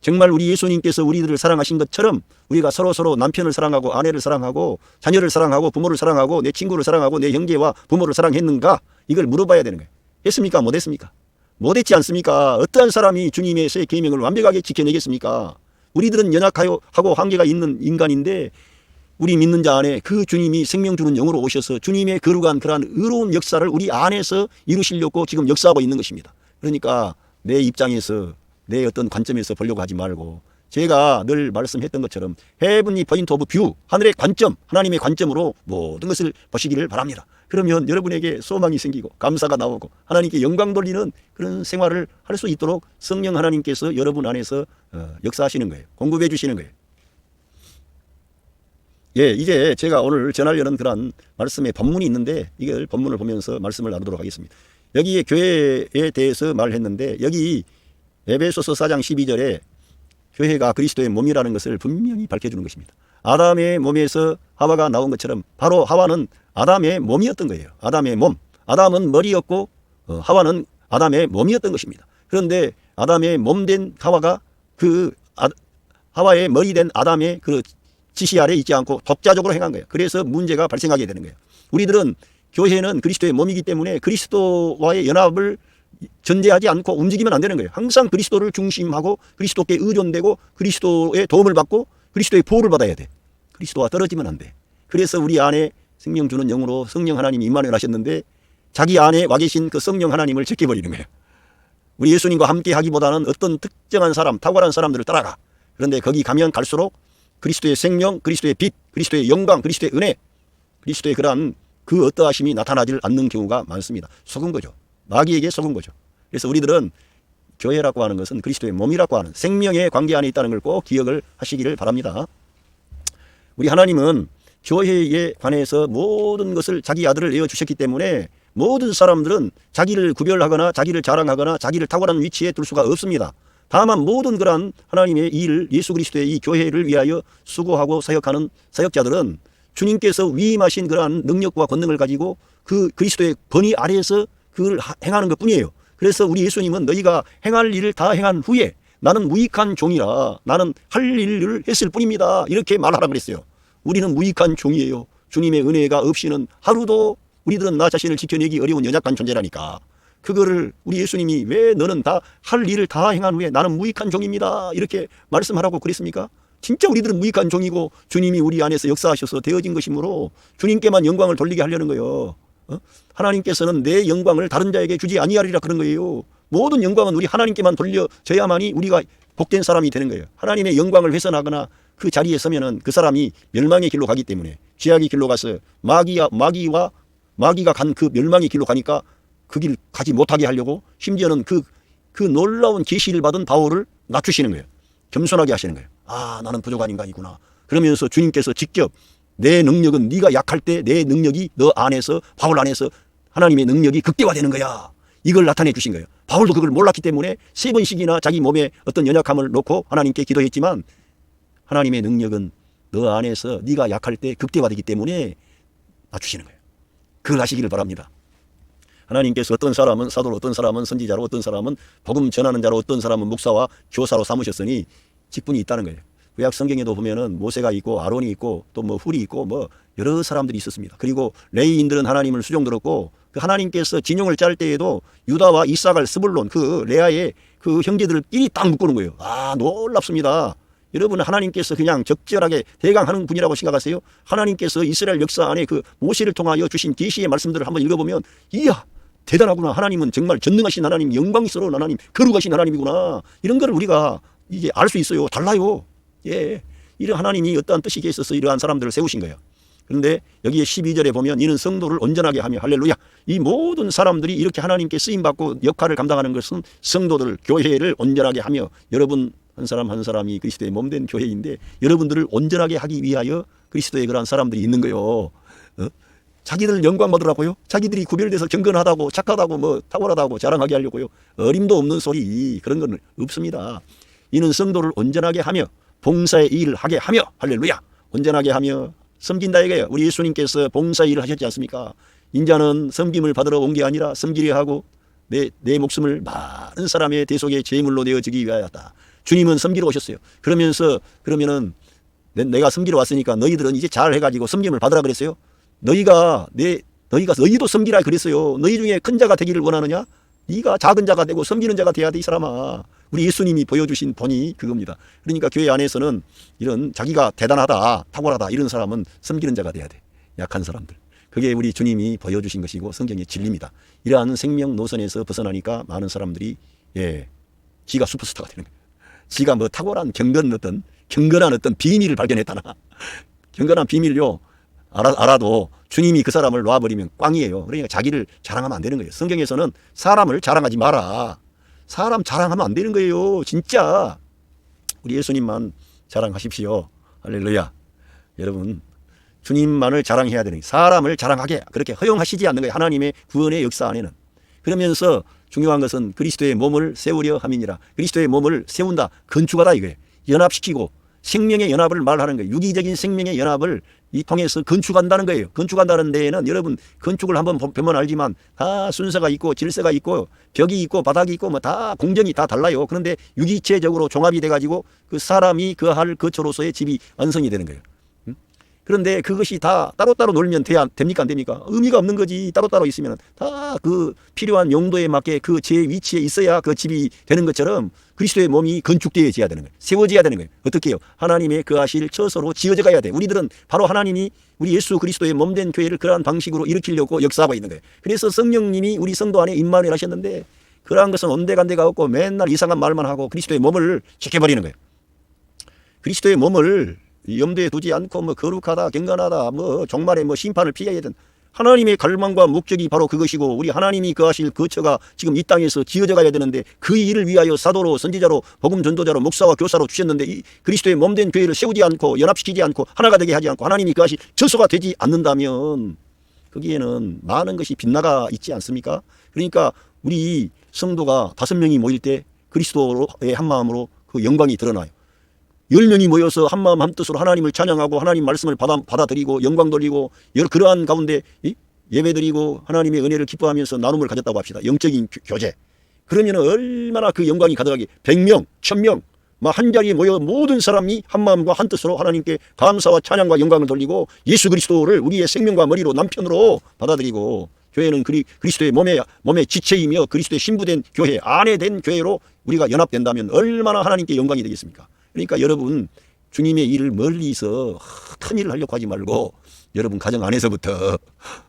정말 우리 예수님께서 우리들을 사랑하신 것처럼 우리가 서로 남편을 사랑하고 아내를 사랑하고 자녀를 사랑하고 부모를 사랑하고 내 친구를 사랑하고 내 형제와 부모를 사랑했는가, 이걸 물어봐야 되는 거예요. 했습니까? 못했습니까? 못했지 않습니까? 어떠한 사람이 주님의 새 계명을 완벽하게 지켜내겠습니까? 우리들은 연약하고 한계가 있는 인간인데 우리 믿는 자 안에 그 주님이 생명 주는 영으로 오셔서 주님의 거룩한 그러한 의로운 역사를 우리 안에서 이루시려고 지금 역사하고 있는 것입니다. 그러니까 내 입장에서 내 어떤 관점에서 보려고 하지 말고 제가 늘 말씀했던 것처럼 헤븐리 포인트 오브 뷰, 하늘의 관점, 하나님의 관점으로 모든 것을 보시기를 바랍니다. 그러면 여러분에게 소망이 생기고 감사가 나오고 하나님께 영광 돌리는 그런 생활을 할 수 있도록 성령 하나님께서 여러분 안에서 역사하시는 거예요. 공급해 주시는 거예요. 예, 이제 제가 오늘 전하려는 그런 말씀의 본문이 있는데 이걸 본문을 보면서 말씀을 나누도록 하겠습니다. 여기에 교회에 대해서 말했는데 여기 에베소서 4장 12절에 교회가 그리스도의 몸이라는 것을 분명히 밝혀주는 것입니다. 아담의 몸에서 하와가 나온 것처럼 바로 하와는 아담의 몸이었던 거예요. 아담의 몸. 아담은 머리였고 하와는 아담의 몸이었던 것입니다. 그런데 아담의 몸된 하와가 그 하와의 머리된 아담의 그 지시 아래 있지 않고 독자적으로 행한 거예요. 그래서 문제가 발생하게 되는 거예요. 우리들은 교회는 그리스도의 몸이기 때문에 그리스도와의 연합을 전제하지 않고 움직이면 안 되는 거예요. 항상 그리스도를 중심하고 그리스도께 의존되고 그리스도의 도움을 받고 그리스도의 보호를 받아야 돼. 그리스도와 떨어지면 안 돼. 그래서 우리 안에 생명 주는 영으로 성령 하나님이 임만을 하셨는데 자기 안에 와 계신 그 성령 하나님을 제껴버리는 거예요. 우리 예수님과 함께 하기보다는 어떤 특정한 사람, 탁월한 사람들을 따라가. 그런데 거기 가면 갈수록 그리스도의 생명, 그리스도의 빛, 그리스도의 영광, 그리스도의 은혜, 그리스도의 그러한 그 어떠하심이 나타나질 않는 경우가 많습니다. 속은 거죠. 마귀에게 속은 거죠. 그래서 우리들은 교회라고 하는 것은 그리스도의 몸이라고 하는 생명의 관계 안에 있다는 걸 꼭 기억을 하시기를 바랍니다. 우리 하나님은 교회에 관해서 모든 것을 자기 아들을 내어주셨기 때문에 모든 사람들은 자기를 구별하거나 자기를 자랑하거나 자기를 탁월한 위치에 둘 수가 없습니다. 다만 모든 그러한 하나님의 일을 예수 그리스도의 이 교회를 위하여 수고하고 사역하는 사역자들은 주님께서 위임하신 그러한 능력과 권능을 가지고 그 그리스도의 권위 아래에서 그걸 행하는 것뿐이에요. 그래서 우리 예수님은 너희가 행할 일을 다 행한 후에 나는 무익한 종이라 나는 할 일을 했을 뿐입니다. 이렇게 말하라 그랬어요. 우리는 무익한 종이에요. 주님의 은혜가 없이는 하루도 우리들은 나 자신을 지켜내기 어려운 연약한 존재라니까. 그거를 우리 예수님이 왜 너는 다 할 일을 다 행한 후에 나는 무익한 종입니다 이렇게 말씀하라고 그랬습니까? 진짜 우리들은 무익한 종이고 주님이 우리 안에서 역사하셔서 되어진 것이므로 주님께만 영광을 돌리게 하려는 거예요. 하나님께서는 내 영광을 다른 자에게 주지 아니하리라 그런 거예요. 모든 영광은 우리 하나님께만 돌려져야만이 우리가 복된 사람이 되는 거예요. 하나님의 영광을 훼손하거나 그 자리에 서면은 그 사람이 멸망의 길로 가기 때문에, 죄악의 길로 가서 마귀가 간 그 멸망의 길로 가니까 그 길 가지 못하게 하려고 심지어는 그 놀라운 계시를 받은 바울을 낮추시는 거예요. 겸손하게 하시는 거예요. 아, 나는 부족한 인간이구나. 그러면서 주님께서 직접 내 능력은 네가 약할 때 내 능력이 너 안에서, 바울 안에서 하나님의 능력이 극대화되는 거야. 이걸 나타내 주신 거예요. 바울도 그걸 몰랐기 때문에 3번씩이나 자기 몸에 어떤 연약함을 놓고 하나님께 기도했지만, 하나님의 능력은 너 안에서 네가 약할 때 극대화되기 때문에 낮추시는 거예요. 그걸 하시기를 바랍니다. 하나님께서 어떤 사람은 사도로, 어떤 사람은 선지자로, 어떤 사람은 복음 전하는 자로, 어떤 사람은 목사와 교사로 삼으셨으니 직분이 있다는 거예요. 구약 성경에도 보면은 모세가 있고 아론이 있고 또 뭐 훌이 있고 뭐 여러 사람들이 있었습니다. 그리고 레위인들은 하나님을 수종들었고, 그 하나님께서 진영을 짤 때에도 유다와 이삭을 스불론 그 레아의 그 형제들끼리 딱 묶어놓은 거예요. 아, 놀랍습니다. 여러분, 하나님께서 그냥 적절하게 대강하는 분이라고 생각하세요? 하나님께서 이스라엘 역사 안에 그 모세를 통하여 주신 계시의 말씀들을 한번 읽어보면, 이야, 대단하구나. 하나님은 정말 전능하신 하나님, 영광스러운 하나님, 거룩하신 하나님이구나. 이런 거를 우리가 이제 알 수 있어요. 달라요. 예, 이런 하나님이 어떠한 뜻이 있어서 이러한 사람들을 세우신 거예요. 그런데 여기에 12절에 보면 이는 성도를 온전하게 하며, 할렐루야, 이 모든 사람들이 이렇게 하나님께 쓰임받고 역할을 감당하는 것은 성도들, 교회를 온전하게 하며, 여러분 한 사람 한 사람이 그리스도의 몸된 교회인데 여러분들을 온전하게 하기 위하여 그리스도의 그러한 사람들이 있는 거예요. 자기들 영광 받으라고요? 자기들이 구별돼서 경건하다고 착하다고 뭐 탁월하다고 자랑하게 하려고요? 어림도 없는 소리, 그런 건 없습니다. 이는 성도를 온전하게 하며 봉사의 일을 하게 하며, 할렐루야, 온전하게 하며 섬긴다 이거예요. 우리 예수님께서 봉사 일을 하셨지 않습니까? 인자는 섬김을 받으러 온 게 아니라 섬기려 하고 내 목숨을 많은 사람의 대속의 제물로 내어주기 위하였다. 주님은 섬기러 오셨어요. 그러면은 내가 섬기러 왔으니까 너희들은 이제 잘 해가지고 섬김을 받으라 그랬어요. 너희도 섬기라 그랬어요. 너희 중에 큰 자가 되기를 원하느냐? 네가 작은 자가 되고 섬기는 자가 돼야 돼, 이 사람아. 우리 예수님이 보여주신 본이 그겁니다. 그러니까 교회 안에서는 이런 자기가 대단하다, 탁월하다 이런 사람은 섬기는 자가 돼야 돼. 약한 사람들. 그게 우리 주님이 보여주신 것이고 성경의 진리입니다. 이러한 생명 노선에서 벗어나니까 많은 사람들이 지가 슈퍼스타가 되는 거예요. 지가 뭐 탁월한 경건한 어떤 비밀을 발견했다나. 경건한 비밀요, 알아도 주님이 그 사람을 놔버리면 꽝이에요. 그러니까 자기를 자랑하면 안 되는 거예요. 성경에서는 사람을 자랑하지 마라. 사람 자랑하면 안 되는 거예요. 진짜 우리 예수님만 자랑하십시오. 할렐루야. 여러분, 주님만을 자랑해야 되는 거예요. 사람을 자랑하게 그렇게 허용하시지 않는 거예요. 하나님의 구원의 역사 안에는. 그러면서 중요한 것은 그리스도의 몸을 세우려 함이니라. 그리스도의 몸을 세운다, 건축하다 이거예요. 연합시키고 생명의 연합을 말하는 거예요. 유기적인 생명의 연합을 이 통해서 건축한다는 거예요. 건축한다는 데에는 여러분, 건축을 한번 보면 알지만 다 순서가 있고 질서가 있고 벽이 있고 바닥이 있고 뭐 다 공정이 다 달라요. 그런데 유기체적으로 종합이 돼가지고 그 사람이 거할 거처로서의 집이 완성이 되는 거예요. 그런데 그것이 다 따로따로 놀면 됩니까? 안 됩니까? 의미가 없는 거지. 따로따로 있으면 다 그 필요한 용도에 맞게 그 제 위치에 있어야 그 집이 되는 것처럼 그리스도의 몸이 건축되어져야 되는 거예요. 세워져야 되는 거예요. 어떻게 해요? 하나님의 그 하실 처소로 지어져 가야 돼. 우리들은 바로 하나님이 우리 예수 그리스도의 몸된 교회를 그러한 방식으로 일으키려고 역사하고 있는 거예요. 그래서 성령님이 우리 성도 안에 임마누엘 하셨는데, 그러한 것은 온데간데가 없고 맨날 이상한 말만 하고 그리스도의 몸을 지켜버리는 거예요. 그리스도의 몸을 염두에 두지 않고 뭐 거룩하다, 경건하다, 뭐 종말에 뭐 심판을 피해야 된, 하나님의 갈망과 목적이 바로 그것이고 우리 하나님이 거하실 거처가 지금 이 땅에서 지어져 가야 되는데, 그 일을 위하여 사도로, 선지자로, 복음 전도자로, 목사와 교사로 주셨는데 이 그리스도의 몸된 교회를 세우지 않고 연합시키지 않고 하나가 되게 하지 않고 하나님이 거하실 처소가 되지 않는다면 거기에는 많은 것이 빗나가 있지 않습니까? 그러니까 우리 성도가 5명이 모일 때 그리스도의 한 마음으로 그 영광이 드러나요. 10명이 모여서 한 마음 한 뜻으로 하나님을 찬양하고 하나님 말씀을 받아들이고 영광 돌리고 그러한 가운데 예배드리고 하나님의 은혜를 기뻐하면서 나눔을 가졌다고 합시다. 영적인 교제. 그러면 얼마나 그 영광이 가득하게 100명, 1000명 한 자리에 모여 모든 사람이 한 마음과 한 뜻으로 하나님께 감사와 찬양과 영광을 돌리고 예수 그리스도를 우리의 생명과 머리로 남편으로 받아들이고, 교회는 그리스도의 몸의 지체이며 그리스도의 신부된 교회, 아내된 교회로 우리가 연합된다면 얼마나 하나님께 영광이 되겠습니까? 그러니까 여러분, 주님의 일을 멀리서 큰 일을 하려고 하지 말고 여러분 가정 안에서부터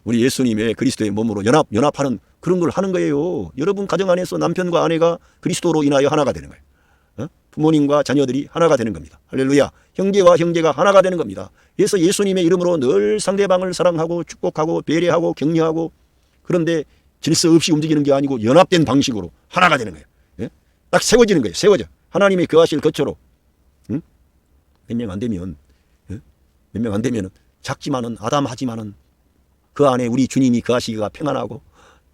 우리 예수님의 그리스도의 몸으로 연합하는 그런 걸 하는 거예요. 여러분 가정 안에서 남편과 아내가 그리스도로 인하여 하나가 되는 거예요. 부모님과 자녀들이 하나가 되는 겁니다. 할렐루야. 형제와 형제가 하나가 되는 겁니다. 그래서 예수님의 이름으로 늘 상대방을 사랑하고 축복하고 배려하고 격려하고, 그런데 질서 없이 움직이는 게 아니고 연합된 방식으로 하나가 되는 거예요. 예? 딱 세워지는 거예요. 세워져. 하나님의 거하실 거처로. 몇 명 안 되면, 몇 명 안 되면 작지만은 아담하지만은 그 안에 우리 주님이 거하시기가 평안하고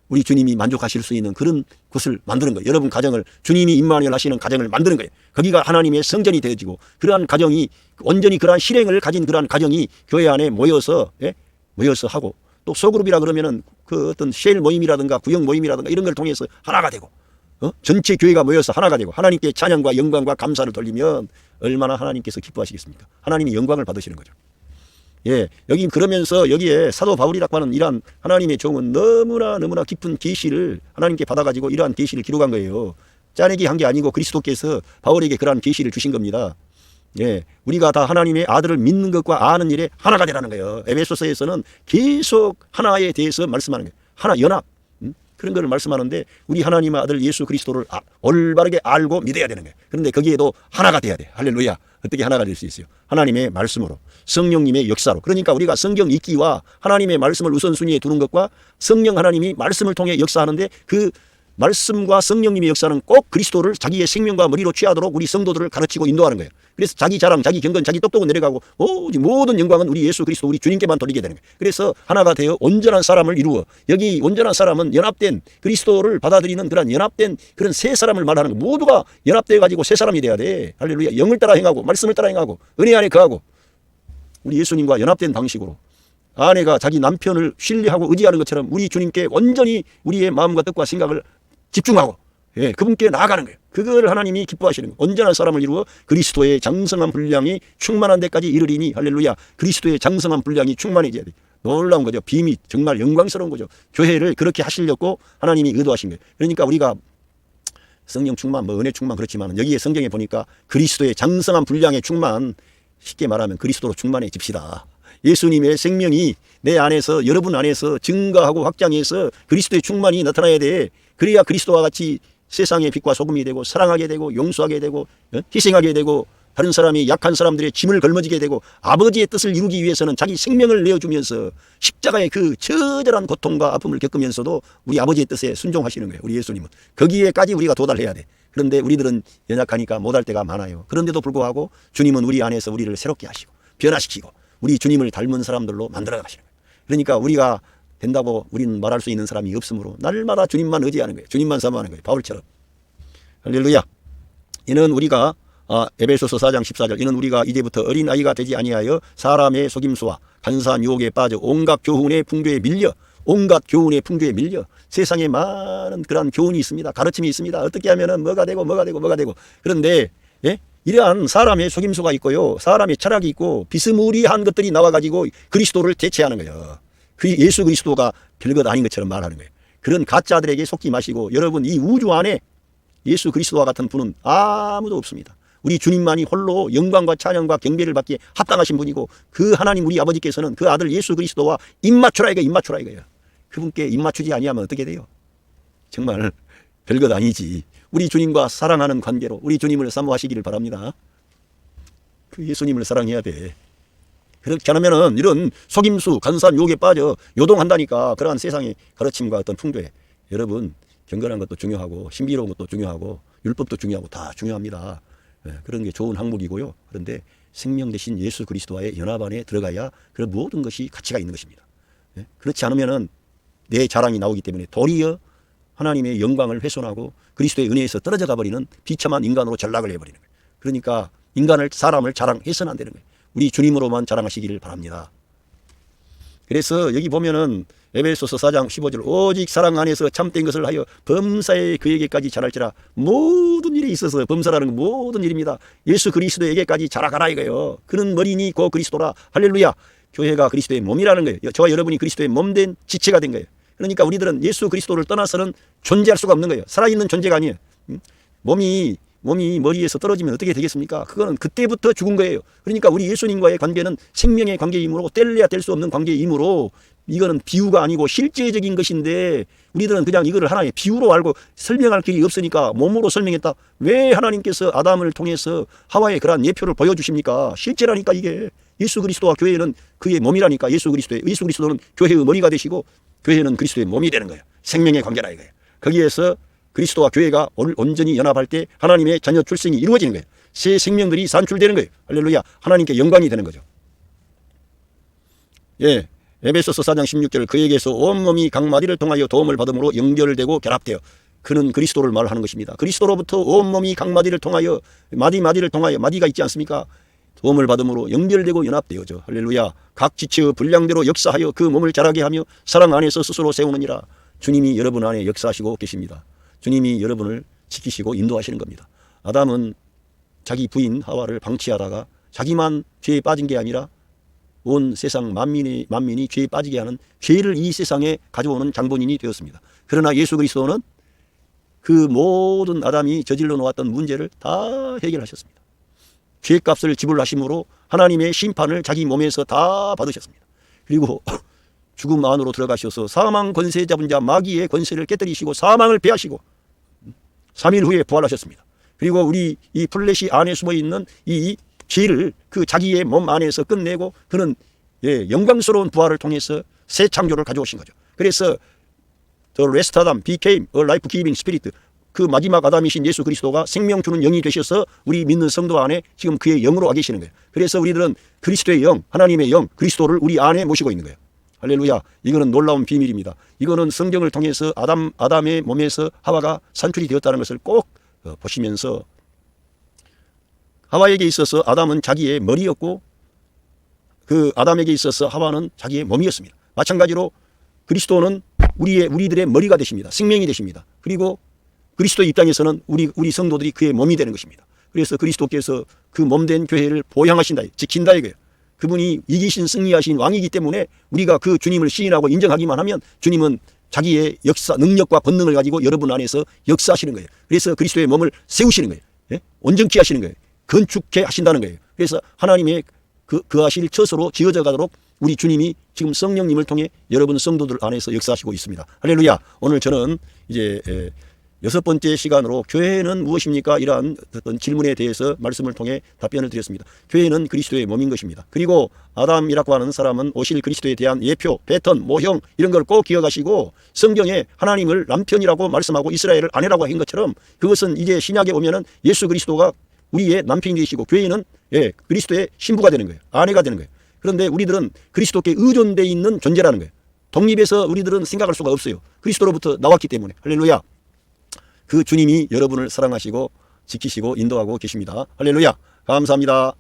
우리 주님이 만족하실 수 있는 그런 곳을 만드는 거예요. 여러분 가정을, 주님이 임마누엘 하시는 가정을 만드는 거예요. 거기가 하나님의 성전이 되어지고, 그러한 가정이 온전히 그러한 실행을 가진 그러한 가정이 교회 안에 모여서 하고, 또 소그룹이라 그러면은 그 어떤 쉘 모임이라든가 구역 모임이라든가 이런 걸 통해서 하나가 되고, 전체 교회가 모여서 하나가 되고 하나님께 찬양과 영광과 감사를 돌리면 얼마나 하나님께서 기뻐하시겠습니까? 하나님이 영광을 받으시는 거죠. 예, 여기 그러면서 여기에 사도 바울이라고 하는 이러한 하나님의 종은 너무나 깊은 계시를 하나님께 받아가지고 이러한 계시를 기록한 거예요. 짜내기 한 게 아니고 그리스도께서 바울에게 그러한 계시를 주신 겁니다. 예, 우리가 다 하나님의 아들을 믿는 것과 아는 일에 하나가 되라는 거예요. 에베소서에서는 계속 하나에 대해서 말씀하는 거예요. 하나, 연합. 그런 걸 말씀하는데 우리 하나님의 아들 예수 그리스도를 올바르게 알고 믿어야 되는 거예요. 그런데 거기에도 하나가 돼야 돼. 할렐루야. 어떻게 하나가 될 수 있어요? 하나님의 말씀으로, 성령님의 역사로. 그러니까 우리가 성경 읽기와 하나님의 말씀을 우선순위에 두는 것과 성령 하나님이 말씀을 통해 역사하는데 그 말씀과 성령님의 역사는 꼭 그리스도를 자기의 생명과 머리로 취하도록 우리 성도들을 가르치고 인도하는 거예요. 그래서 자기 자랑, 자기 경건, 자기 똑똑은 내려가고 모든 영광은 우리 예수 그리스도, 우리 주님께만 돌리게 되는 거예요. 그래서 하나가 되어 온전한 사람을 이루어, 여기 온전한 사람은 연합된 그리스도를 받아들이는 그런 연합된 그런 새 사람을 말하는 거. 모두가 연합되어 가지고 새 사람이 돼야 돼. 할렐루야. 영을 따라 행하고 말씀을 따라 행하고 은혜 안에 거하고 우리 예수님과 연합된 방식으로, 아내가 자기 남편을 신뢰하고 의지하는 것처럼 우리 주님께 온전히 우리의 마음과 뜻과 생각을 집중하고, 예, 그분께 나아가는 거예요. 그걸 하나님이 기뻐하시는 거예요. 온전한 사람을 이루어 그리스도의 장성한 분량이 충만한 데까지 이르리니, 할렐루야. 그리스도의 장성한 분량이 충만해져야 돼요. 놀라운 거죠. 비밀, 정말 영광스러운 거죠. 교회를 그렇게 하시려고 하나님이 의도하신 거예요. 그러니까 우리가 성령 충만, 은혜 충만 그렇지만 여기에 성경에 보니까 그리스도의 장성한 분량의 충만, 쉽게 말하면 그리스도로 충만해집시다. 예수님의 생명이 내 안에서, 여러분 안에서 증가하고 확장해서 그리스도의 충만이 나타나야 돼. 그래야 그리스도와 같이 세상의 빛과 소금이 되고 사랑하게 되고 용서하게 되고 희생하게 되고 다른 사람이 약한 사람들의 짐을 걸머지게 되고 아버지의 뜻을 이루기 위해서는 자기 생명을 내어주면서 십자가의 그 처절한 고통과 아픔을 겪으면서도 우리 아버지의 뜻에 순종하시는 거예요. 우리 예수님은. 거기에까지 우리가 도달해야 돼. 그런데 우리들은 연약하니까 못할 때가 많아요. 그런데도 불구하고 주님은 우리 안에서 우리를 새롭게 하시고 변화시키고 우리 주님을 닮은 사람들로 만들어 가시는 거예요. 그러니까 우리가 된다고 우리는 말할 수 있는 사람이 없으므로 날마다 주님만 의지하는 거예요. 주님만 사모하는 거예요. 바울처럼. 할렐루야. 이는 우리가 에베소서 4장 14절, 이는 우리가 이제부터 어린아이가 되지 아니하여 사람의 속임수와 간사한 유혹에 빠져 온갖 교훈의 풍조에 밀려, 온갖 교훈의 풍조에 밀려, 세상에 많은 그러한 교훈이 있습니다. 가르침이 있습니다. 어떻게 하면은 뭐가 되고 그런데 이러한 사람의 속임수가 있고요, 사람의 철학이 있고 비스무리한 것들이 나와가지고 그리스도를 대체하는 거예요. 예수 그리스도가 별것 아닌 것처럼 말하는 거예요. 그런 가짜들에게 속지 마시고, 여러분 이 우주 안에 예수 그리스도와 같은 분은 아무도 없습니다. 우리 주님만이 홀로 영광과 찬양과 경배를 받기에 합당하신 분이고, 그 하나님 우리 아버지께서는 그 아들 예수 그리스도와 입맞추라 이거예요. 그분께 입맞추지 아니하면 어떻게 돼요? 정말 별것 아니지. 우리 주님과 사랑하는 관계로 우리 주님을 사모하시기를 바랍니다. 그 예수님을 사랑해야 돼. 그렇게 하면은 이런 속임수, 간사한 유혹에 빠져 요동한다니까. 그러한 세상의 가르침과 어떤 풍조에, 여러분 경건한 것도 중요하고 신비로운 것도 중요하고 율법도 중요하고 다 중요합니다. 그런 게 좋은 항목이고요. 그런데 생명 대신 예수 그리스도와의 연합 안에 들어가야 그런 모든 것이 가치가 있는 것입니다. 그렇지 않으면은 내 자랑이 나오기 때문에 도리어 하나님의 영광을 훼손하고 그리스도의 은혜에서 떨어져 가버리는 비참한 인간으로 전락을 해버리는 거예요. 그러니까 사람을 자랑해서는 안 되는 거예요. 우리 주님으로만 자랑하시기를 바랍니다. 그래서 여기 보면은 에베소서 4장 15절 오직 사랑 안에서 참된 것을 하여 범사에 그에게까지 자랄지라. 모든 일에 있어서 범사라는 건 모든 일입니다. 예수 그리스도에게까지 자라가라 이거예요. 그는 머리니 곧 그리스도라. 할렐루야. 교회가 그리스도의 몸이라는 거예요. 저와 여러분이 그리스도의 몸된 지체가 된 거예요. 그러니까 우리들은 예수 그리스도를 떠나서는 존재할 수가 없는 거예요. 살아있는 존재가 아니에요. 몸이 머리에서 떨어지면 어떻게 되겠습니까? 그거는 그때부터 죽은 거예요. 그러니까 우리 예수님과의 관계는 생명의 관계이므로 뗄래야 뗄 수 없는 관계이므로 이거는 비유가 아니고 실제적인 것인데 우리들은 그냥 이거를 하나의 비유로 알고 설명할 길이 없으니까 몸으로 설명했다. 왜 하나님께서 아담을 통해서 하와의 그러한 예표를 보여주십니까? 실제라니까 이게. 예수 그리스도와 교회는 그의 몸이라니까. 예수 그리스도는 교회의 머리가 되시고 교회는 그리스도의 몸이 되는 거예요. 생명의 관계라 이거예요. 거기에서 그리스도와 교회가 온전히 연합할 때 하나님의 자녀 출생이 이루어지는 거예요. 새 생명들이 산출되는 거예요. 할렐루야. 하나님께 영광이 되는 거죠. 예, 에베소서 4장 16절 그에게서 온몸이 각 마디를 통하여 도움을 받음으로 연결되고 결합되어 그는 그리스도를 말하는 것입니다. 그리스도로부터 온몸이 각 마디를 통하여 마디를 통하여 마디가 있지 않습니까? 도움을 받음으로 연결되고 연합되어져. 할렐루야. 각 지체의 분량대로 역사하여 그 몸을 자라게 하며 사랑 안에서 스스로 세우느니라. 주님이 여러분 안에 역사하시고 계십니다. 주님이 여러분을 지키시고 인도하시는 겁니다. 아담은 자기 부인 하와를 방치하다가 자기만 죄에 빠진 게 아니라 온 세상 만민이 죄에 빠지게 하는 죄를 이 세상에 가져오는 장본인이 되었습니다. 그러나 예수 그리스도는 그 모든 아담이 저질러 놓았던 문제를 다 해결하셨습니다. 죄값을 지불하심으로 하나님의 심판을 자기 몸에서 다 받으셨습니다. 그리고 죽음 안으로 들어가셔서 사망 권세 잡은 자 마귀의 권세를 깨뜨리시고 사망을 패하시고 3일 후에 부활하셨습니다. 그리고 우리 이 플래시 안에 숨어있는 이 죄를 그 자기의 몸 안에서 끝내고 그는 영광스러운 부활을 통해서 새 창조를 가져오신 거죠. 그래서 The last Adam became a life-giving spirit. 그 마지막 아담이신 예수 그리스도가 생명 주는 영이 되셔서 우리 믿는 성도 안에 지금 그의 영으로 와 계시는 거예요. 그래서 우리들은 그리스도의 영, 하나님의 영, 그리스도를 우리 안에 모시고 있는 거예요. 할렐루야. 이거는 놀라운 비밀입니다. 이거는 성경을 통해서 아담의 몸에서 하와가 산출이 되었다는 것을 꼭 보시면서 하와에게 있어서 아담은 자기의 머리였고 그 아담에게 있어서 하와는 자기의 몸이었습니다. 마찬가지로 그리스도는 우리들의 머리가 되십니다. 생명이 되십니다. 그리고 그리스도의 입장에서는 우리 성도들이 그의 몸이 되는 것입니다. 그래서 그리스도께서 그 몸된 교회를 보양하신다, 지킨다 이거예요. 그분이 이기신 승리하신 왕이기 때문에 우리가 그 주님을 시인하고 인정하기만 하면 주님은 자기의 역사, 능력과 권능을 가지고 여러분 안에서 역사하시는 거예요. 그래서 그리스도의 몸을 세우시는 거예요. 예? 온전케 하시는 거예요. 건축케 하신다는 거예요. 그래서 하나님의 그하실 처소로 지어져 가도록 우리 주님이 지금 성령님을 통해 여러분 성도들 안에서 역사하시고 있습니다. 할렐루야. 오늘 저는 이제 6번째 시간으로 교회는 무엇입니까? 이러한 어떤 질문에 대해서 말씀을 통해 답변을 드렸습니다. 교회는 그리스도의 몸인 것입니다. 그리고 아담이라고 하는 사람은 오실 그리스도에 대한 예표, 패턴, 모형 이런 걸 꼭 기억하시고 성경에 하나님을 남편이라고 말씀하고 이스라엘을 아내라고 한 것처럼 그것은 이제 신약에 오면은 예수 그리스도가 우리의 남편이 되시고 교회는 그리스도의 신부가 되는 거예요. 아내가 되는 거예요. 그런데 우리들은 그리스도께 의존되어 있는 존재라는 거예요. 독립해서 우리들은 생각할 수가 없어요. 그리스도로부터 나왔기 때문에. 할렐루야. 그 주님이 여러분을 사랑하시고 지키시고 인도하고 계십니다. 할렐루야. 감사합니다.